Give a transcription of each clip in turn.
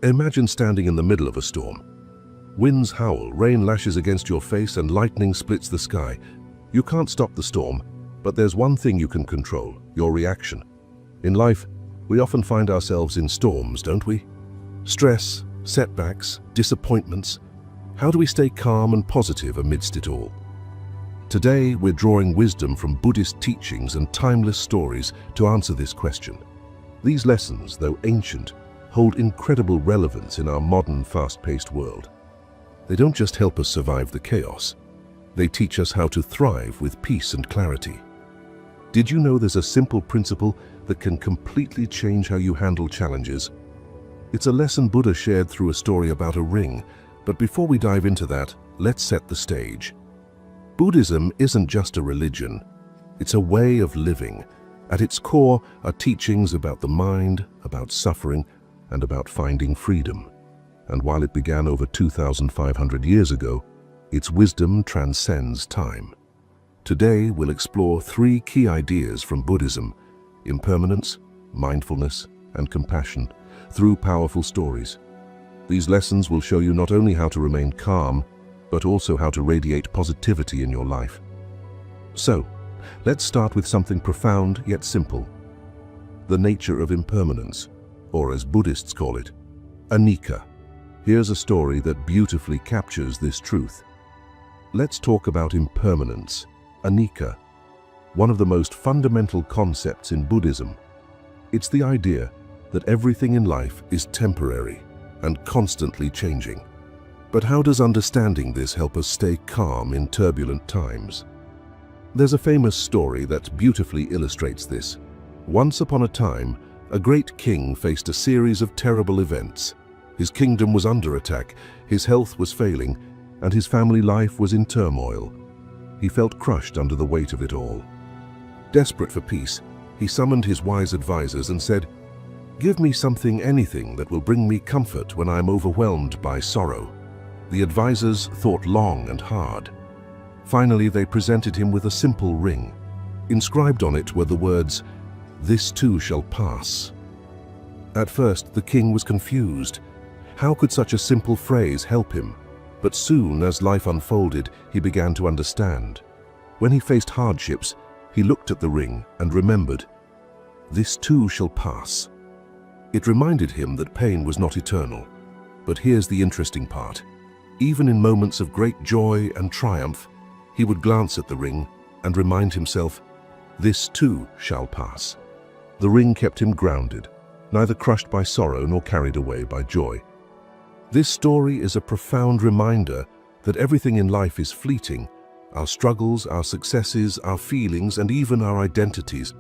Imagine standing in the middle of a storm. Winds howl, rain lashes against your face, and lightning splits the sky. You can't stop the storm, but there's one thing you can control: your reaction. In life, we often find ourselves in storms, don't we? Stress, setbacks, disappointments. How do we stay calm and positive amidst it all? Today, we're drawing wisdom from Buddhist teachings and timeless stories to answer this question. These lessons, though ancient, hold incredible relevance in our modern, fast-paced world. They don't just help us survive the chaos. They teach us how to thrive with peace and clarity. Did you know there's a simple principle that can completely change how you handle challenges? It's a lesson Buddha shared through a story about a ring, but before we dive into that, let's set the stage. Buddhism isn't just a religion. It's a way of living. At its core are teachings about the mind, about suffering, and about finding freedom. And while it began over 2,500 years ago, its wisdom transcends time. Today, we'll explore three key ideas from Buddhism: impermanence, mindfulness, and compassion, through powerful stories. These lessons will show you not only how to remain calm, but also how to radiate positivity in your life. So, let's start with something profound yet simple: the nature of impermanence, or as Buddhists call it, anicca. Here's a story that beautifully captures this truth. Let's talk about impermanence, anicca, one of the most fundamental concepts in Buddhism. It's the idea that everything in life is temporary and constantly changing. But how does understanding this help us stay calm in turbulent times? There's a famous story that beautifully illustrates this. Once upon a time, a great king faced a series of terrible events. His kingdom was under attack, his health was failing, and his family life was in turmoil. He felt crushed under the weight of it all. Desperate for peace, he summoned his wise advisors and said, "Give me something, anything, that will bring me comfort when I am overwhelmed by sorrow." The advisors thought long and hard. Finally, they presented him with a simple ring. Inscribed on it were the words, "This too shall pass." At first, the king was confused. How could such a simple phrase help him? But soon, as life unfolded, he began to understand. When he faced hardships, he looked at the ring and remembered, "This too shall pass." It reminded him that pain was not eternal. But here's the interesting part. Even in moments of great joy and triumph, he would glance at the ring and remind himself, "This too shall pass." The ring kept him grounded, neither crushed by sorrow nor carried away by joy. This story is a profound reminder that everything in life is fleeting: our struggles, our successes, our feelings, and even our identities.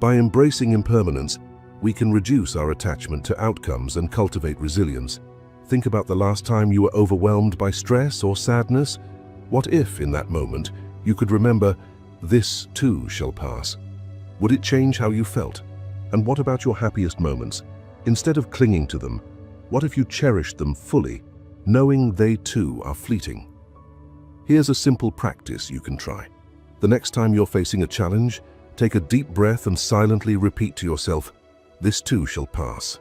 By embracing impermanence, we can reduce our attachment to outcomes and cultivate resilience. Think about the last time you were overwhelmed by stress or sadness. What if, in that moment, you could remember, "This too shall pass"? Would it change how you felt? And what about your happiest moments? Instead of clinging to them, what if you cherished them fully, knowing they too are fleeting? Here's a simple practice you can try. The next time you're facing a challenge, take a deep breath and silently repeat to yourself, "This too shall pass."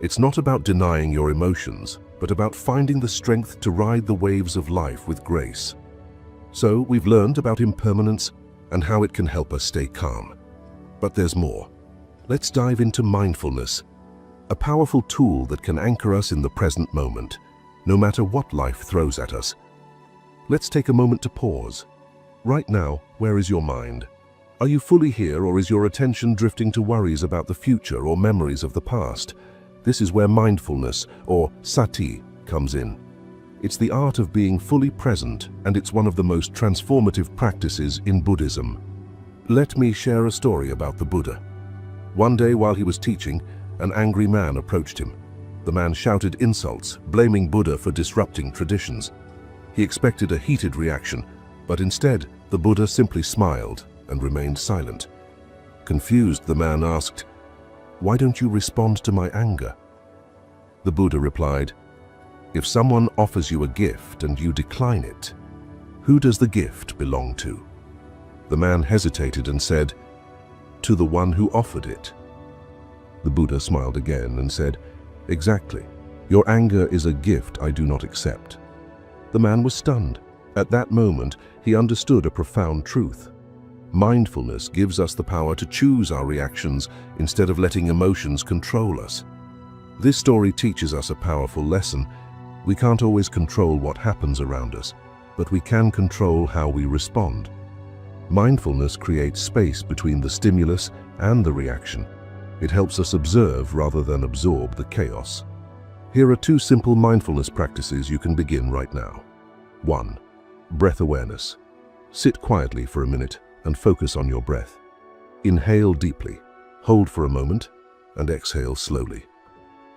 It's not about denying your emotions, but about finding the strength to ride the waves of life with grace. So, we've learned about impermanence and how it can help us stay calm. But there's more. Let's dive into mindfulness, a powerful tool that can anchor us in the present moment, no matter what life throws at us. Let's take a moment to pause. Right now, where is your mind? Are you fully here, or is your attention drifting to worries about the future or memories of the past? This is where mindfulness, or sati, comes in. It's the art of being fully present, and it's one of the most transformative practices in Buddhism. Let me share a story about the Buddha. One day while he was teaching, an angry man approached him. The man shouted insults, blaming Buddha for disrupting traditions. He expected a heated reaction, but instead, the Buddha simply smiled and remained silent. Confused, the man asked, "Why don't you respond to my anger?" The Buddha replied, "If someone offers you a gift and you decline it, who does the gift belong to?" The man hesitated and said, "To the one who offered it." The Buddha smiled again and said, "Exactly. Your anger is a gift I do not accept." The man was stunned. At that moment, he understood a profound truth. Mindfulness gives us the power to choose our reactions instead of letting emotions control us. This story teaches us a powerful lesson. We can't always control what happens around us, but we can control how we respond. Mindfulness creates space between the stimulus and the reaction. It helps us observe rather than absorb the chaos. Here are 2 simple mindfulness practices you can begin right now. 1. Breath awareness. Sit quietly for a minute and focus on your breath. Inhale deeply, hold for a moment, and exhale slowly.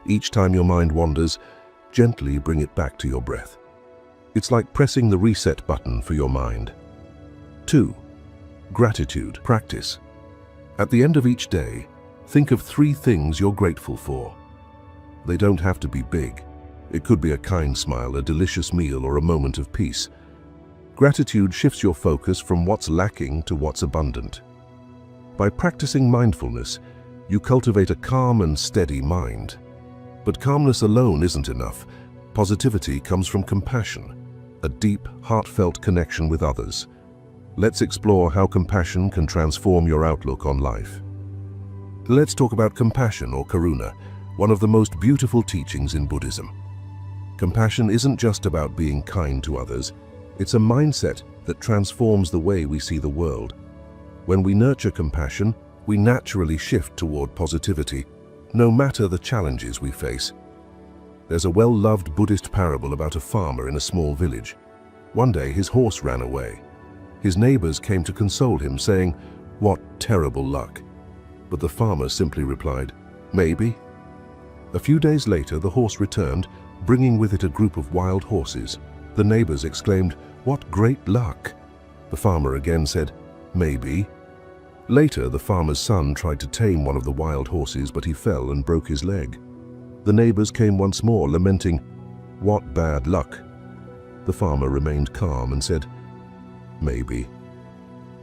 Each time your mind wanders, gently bring it back to your breath. It's like pressing the reset button for your mind. 2. Gratitude practice. At the end of each day, think of 3 things you're grateful for. They don't have to be big. It could be a kind smile, a delicious meal, or a moment of peace. Gratitude shifts your focus from what's lacking to what's abundant. By practicing mindfulness, you cultivate a calm and steady mind. But calmness alone isn't enough. Positivity comes from compassion, a deep, heartfelt connection with others. Let's explore how compassion can transform your outlook on life. Let's talk about compassion, or karuna, one of the most beautiful teachings in Buddhism. Compassion isn't just about being kind to others. It's a mindset that transforms the way we see the world. When we nurture compassion, we naturally shift toward positivity, no matter the challenges we face. There's a well-loved Buddhist parable about a farmer in a small village. One day, his horse ran away. His neighbors came to console him, saying, "What terrible luck." But the farmer simply replied, "Maybe." A few days later, the horse returned, bringing with it a group of wild horses. The neighbors exclaimed, "What great luck!" The farmer again said, "Maybe." Later, the farmer's son tried to tame one of the wild horses, but he fell and broke his leg. The neighbors came once more, lamenting, "What bad luck!" The farmer remained calm and said, "Maybe."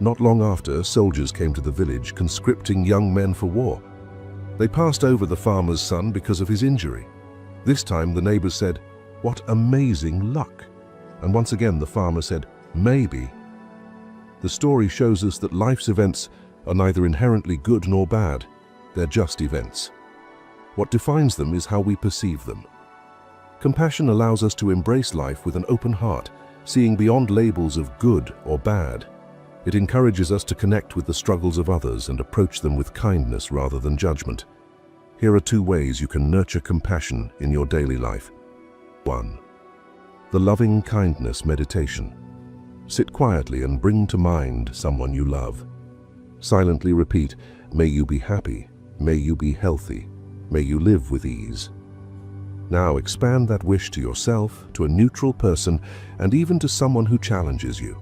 Not long after, soldiers came to the village, conscripting young men for war. They passed over the farmer's son because of his injury. This time, the neighbors said, "What amazing luck!" And once again, the farmer said, "Maybe." The story shows us that life's events are neither inherently good nor bad. They're just events. What defines them is how we perceive them. Compassion allows us to embrace life with an open heart, seeing beyond labels of good or bad. It encourages us to connect with the struggles of others and approach them with kindness rather than judgment. Here are 2 ways you can nurture compassion in your daily life. 1. The loving kindness meditation. Sit quietly and bring to mind someone you love. Silently repeat, "May you be happy, may you be healthy, may you live with ease." Now expand that wish to yourself, to a neutral person, and even to someone who challenges you.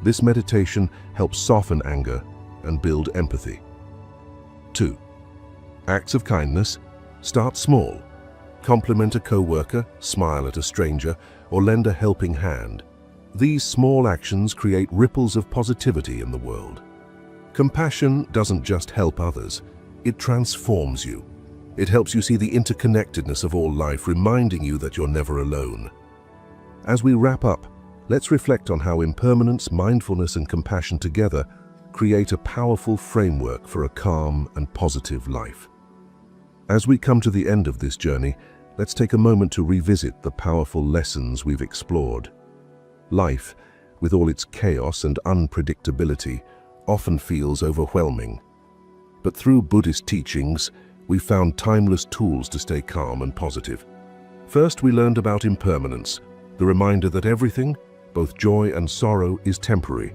This meditation helps soften anger and build empathy. 2. Acts of kindness. Start small. Compliment a co-worker, smile at a stranger, or lend a helping hand. These small actions create ripples of positivity in the world. Compassion doesn't just help others, it transforms you. It helps you see the interconnectedness of all life, reminding you that you're never alone. As we wrap up, let's reflect on how impermanence, mindfulness, and compassion together create a powerful framework for a calm and positive life. As we come to the end of this journey, let's take a moment to revisit the powerful lessons we've explored. Life, with all its chaos and unpredictability, often feels overwhelming. But through Buddhist teachings, we found timeless tools to stay calm and positive. First, we learned about impermanence, the reminder that everything, both joy and sorrow, is temporary.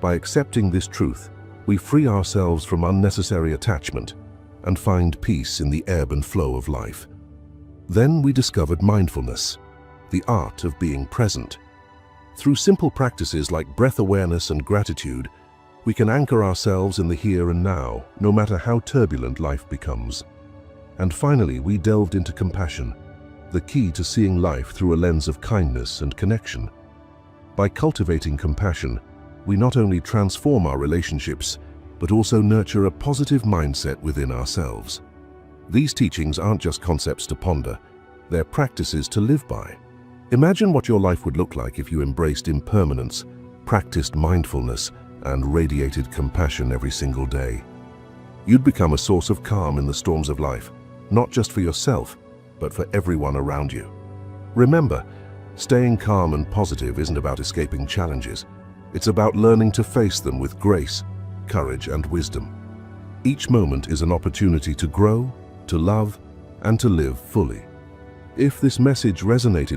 By accepting this truth, we free ourselves from unnecessary attachment and find peace in the ebb and flow of life. Then we discovered mindfulness, the art of being present. Through simple practices like breath awareness and gratitude, we can anchor ourselves in the here and now, no matter how turbulent life becomes. And finally, we delved into compassion, the key to seeing life through a lens of kindness and connection. By cultivating compassion, we not only transform our relationships, but also nurture a positive mindset within ourselves. These teachings aren't just concepts to ponder. they're practices to live by. Imagine what your life would look like if you embraced impermanence, practiced mindfulness, and radiated compassion every single day. You'd become a source of calm in the storms of life, not just for yourself, but for everyone around you. Remember, staying calm and positive isn't about escaping challenges. It's about learning to face them with grace, courage, and wisdom. Each moment is an opportunity to grow, to love, and to live fully. If this message resonated